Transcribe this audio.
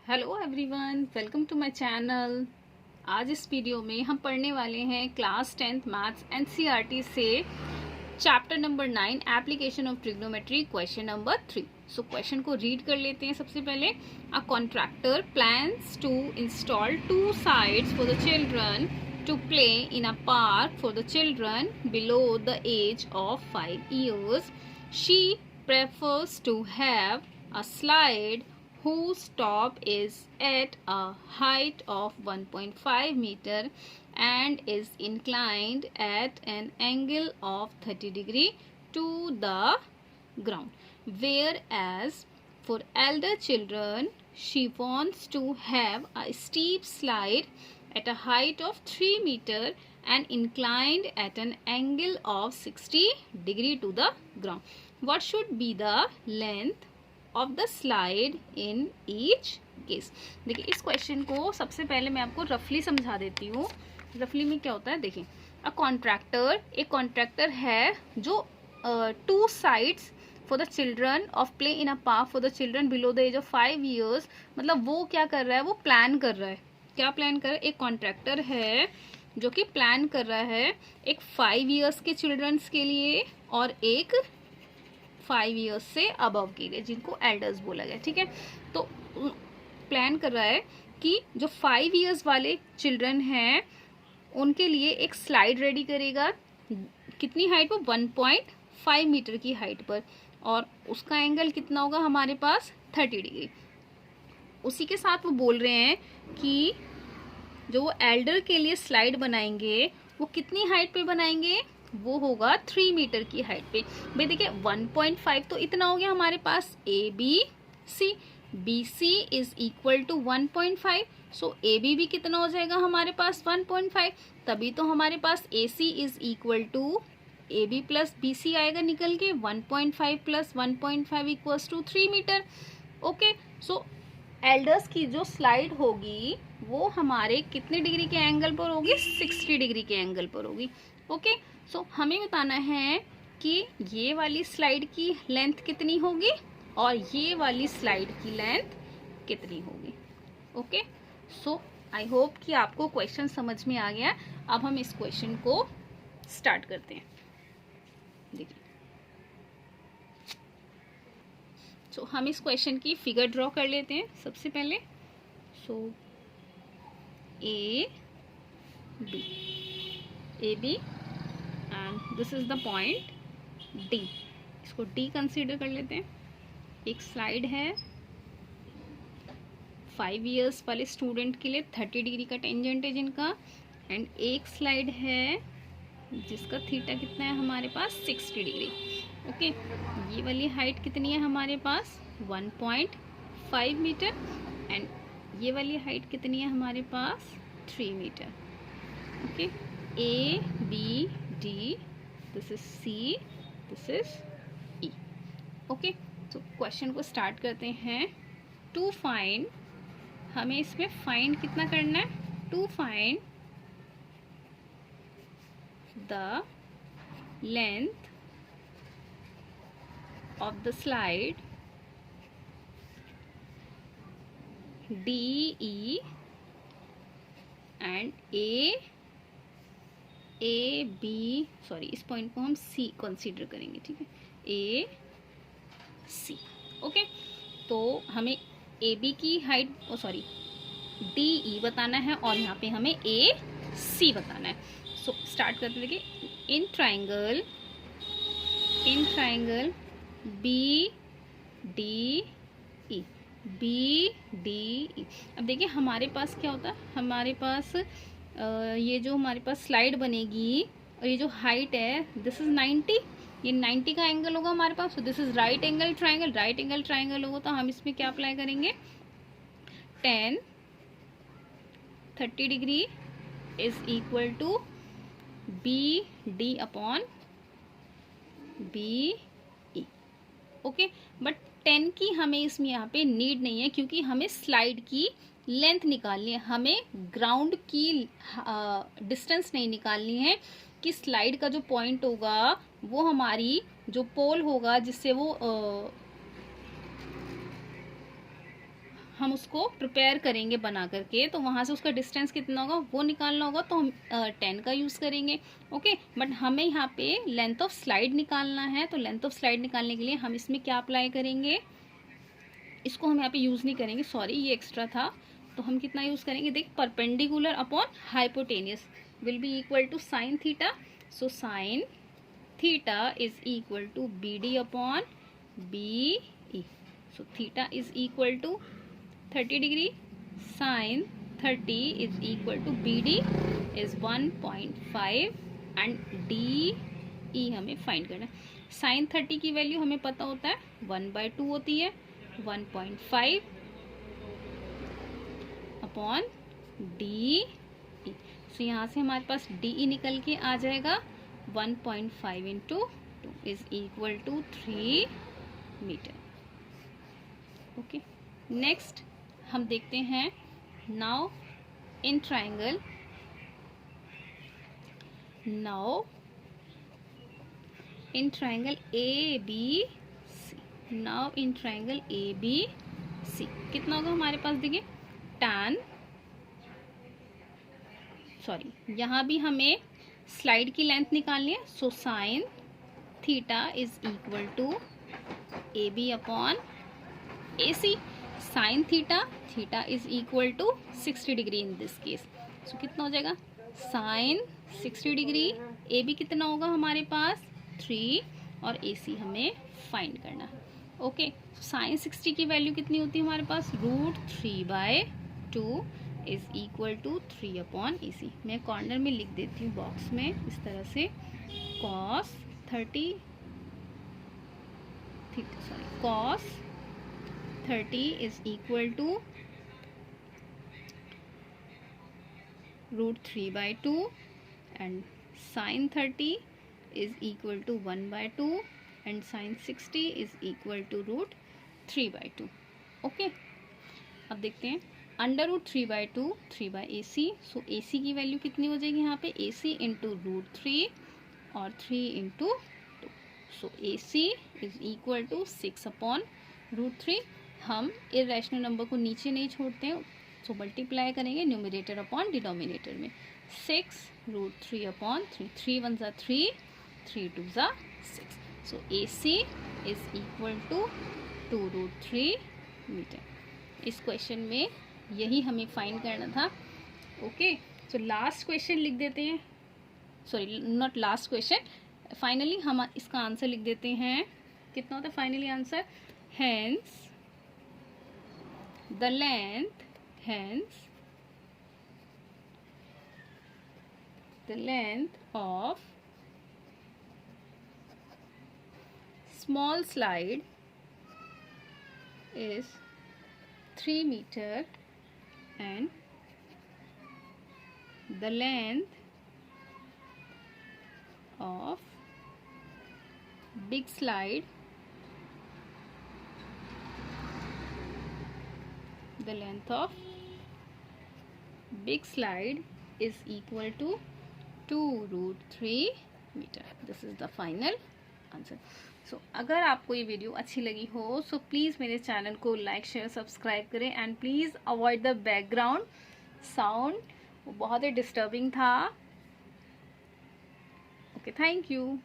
Hello everyone, welcome to my channel. आज इस video में हम पढ़ने वाले हैं क्लास 10th मैथ्स एनसीईआरटी से chapter number 9 application of trigonometry question number 3। So question को रीड कर लेते हैं। सबसे पहले, a contractor plans to install 2 sides for the children to play in a park for the children below the age of 5 years. She prefers to have a slide whose top is at a height of 1.5 meter and is inclined at an angle of 30 degree to the ground. Whereas for elder children, she wants to have a steep slide at a height of 3 meter and inclined at an angle of 60 degree to the ground. What should be the length of the slide in each case? देखिए, इस question को सबसे पहले मैं आपको रफली समझा देती हूँ। रफली में क्या होता है, देखिए, अ कॉन्ट्रैक्टर, एक कॉन्ट्रैक्टर है जो 2 sides for the children of play in a park for the children below the age of 5 years। मतलब वो क्या कर रहा है, वो प्लान कर रहा है। क्या प्लान कर रहा है? एक कॉन्ट्रैक्टर है जो कि प्लान कर रहा है एक 5 years के चिल्ड्रंस के लिए और एक 5 years से अबव के लिए, जिनको एल्डर्स बोला गया। ठीक है, तो प्लान कर रहा है कि जो 5 years वाले चिल्ड्रन हैं उनके लिए एक स्लाइड रेडी करेगा। कितनी हाइट पर? 1.5 मीटर की हाइट पर, और उसका एंगल कितना होगा हमारे पास? 30 डिग्री। उसी के साथ वो बोल रहे हैं कि जो वो एल्डर के लिए स्लाइड बनाएंगे वो कितनी हाइट पे बनाएंगे? वो होगा 3 मीटर की हाइट पे। भाई देखिए, 1.5 तो इतना हो गया हमारे पास A B C. B C is equal to 1.5, so A B भी कितना हो जाएगा हमारे पास? 1.5। तभी तो हमारे पास A C is equal to A B plus B C आएगा निकल के। 1.5 plus 1.5 equals to 3 metre. Okay, so ladders की जो स्लाइड होगी वो हमारे कितने डिग्री के एंगल पर होगी? 60 डिग्री के एंगल पर होगी। ओके, सो हमें बताना है कि ये वाली स्लाइड की लेंथ कितनी होगी और ये वाली स्लाइड की लेंथ कितनी होगी। ओके, सो आई होप कि आपको क्वेश्चन समझ में आ गया। अब हम इस क्वेश्चन को स्टार्ट करते हैं। देखिए, सो हम इस क्वेश्चन की फिगर ड्रॉ कर लेते हैं सबसे पहले। So A B and this is the point D. इसको डी कंसीडर कर लेते हैं। एक स्लाइड है 5 years वाले स्टूडेंट के लिए, 30 डिग्री का टेंजेंट है जिनका, एंड एक स्लाइड है जिसका थीटा कितना है हमारे पास? 60 डिग्री। ओके, ये वाली हाइट कितनी है हमारे पास? 1.5 मीटर, एंड ये वाली हाइट कितनी है हमारे पास? 3 metre. Okay, A B D, this is C, this is E. Okay, तो क्वेश्चन को स्टार्ट करते हैं। टू फाइंड, हमें इसमें फाइंड कितना करना है? To find the length of the slide DE and AB, sorry, इस पॉइंट को हम C कंसीडर करेंगे। ठीक है, AC। ओके, तो हमें AB की हाइट, सॉरी, DE बताना है और यहाँ पे हमें AC बताना है। सो स्टार्ट करते देखिए, in triangle B D E, B D E. अब देखिए हमारे पास क्या होता है, हमारे पास ये जो हमारे पास स्लाइड बनेगी और ये जो हाइट है, दिस इज 90, ये 90 का एंगल होगा हमारे पास। तो this is right angle triangle. Right angle triangle होगा तो हम इसमें क्या अप्लाई करेंगे? 30 degree is equal to B D upon B. Okay, but 10 की हमें इसमें यहाँ पे नीड नहीं है, क्योंकि हमें स्लाइड की लेंथ निकालनी है, हमें ग्राउंड की डिस्टेंस नहीं निकालनी है कि स्लाइड का जो पॉइंट होगा वो हमारी जो पोल होगा जिससे वो हम उसको प्रिपेयर करेंगे बना करके, तो वहाँ से उसका डिस्टेंस कितना होगा वो निकालना होगा, तो हम 10 का यूज़ करेंगे। ओके, बट हमें यहाँ पे लेंथ ऑफ स्लाइड निकालना है, तो लेंथ ऑफ स्लाइड निकालने के लिए हम इसमें क्या अप्लाई करेंगे, इसको हम यहाँ पे यूज़ नहीं करेंगे, सॉरी ये एक्स्ट्रा था। तो हम कितना यूज़ करेंगे, देख perpendicular upon hypotenuse will be equal to sine theta. So sine theta is equal to B D upon B E. So theta is equal to 30 degree, sine 30 is equal to B D is 1.5 and D E हमें find करना है। Sign 30 की value हमें पता होता है 1/2 होती है, 1.5 अपॉन डी ई। सो यहाँ से हमारे पास डी ई निकल के आ जाएगा 1.5 into 2 is equal to 3 metre. Okay, next हम देखते हैं now in triangle, now in triangle A B C, now in triangle A B C कितना होगा हमारे पास, देखिए tan, सॉरी यहाँ भी हमें स्लाइड की लेंथ निकालनी है। So sine theta is equal to A B upon A C. Sine theta, theta is equal to 60 degree in this case. So कितना हो जाएगा, साइन 60 डिग्री, ए बी कितना होगा हमारे पास 3 और ए सी हमें फाइंड करना है। ओके, साइन 60 की वैल्यू कितनी होती है हमारे पास, √3/2 is equal to 3 upon A सी। मैं कॉर्नर में लिख देती हूँ बॉक्स में इस तरह से, cos 30 is equal to √3/2 and sine 30 is equal to 1/2 and sine 60 is equal to √3/2। Okay, अब देखते हैं √3/2 3/AC। सो AC की वैल्यू कितनी हो जाएगी यहाँ पे, AC इंटू √3 और 3 into 2। So AC is equal to 6 upon √3। हम इरेशनल नंबर को नीचे नहीं छोड़ते हैं, सो मल्टीप्लाई करेंगे न्यूमरेटर अपॉन डिनोमिनेटर में। 6 √3 अपॉन 3, 3 1 ज़ा 3, 3 2 ज़ा 6। So AC is equal to 2√3 metre. इस क्वेश्चन में यही हमें फाइंड करना था। ओके, सो लास्ट क्वेश्चन लिख देते हैं, sorry not last question, finally हम इसका आंसर लिख देते हैं। कितना होता है finally answer, hence the length of small slide is 3 meter and the length of big slide is equal to 2√3 meter. This is the final answer. So अगर आपको ये वीडियो अच्छी लगी हो सो प्लीज़ मेरे चैनल को लाइक शेयर सब्सक्राइब करें and please avoid the background sound, वो बहुत ही डिस्टर्बिंग था। Okay, thank you.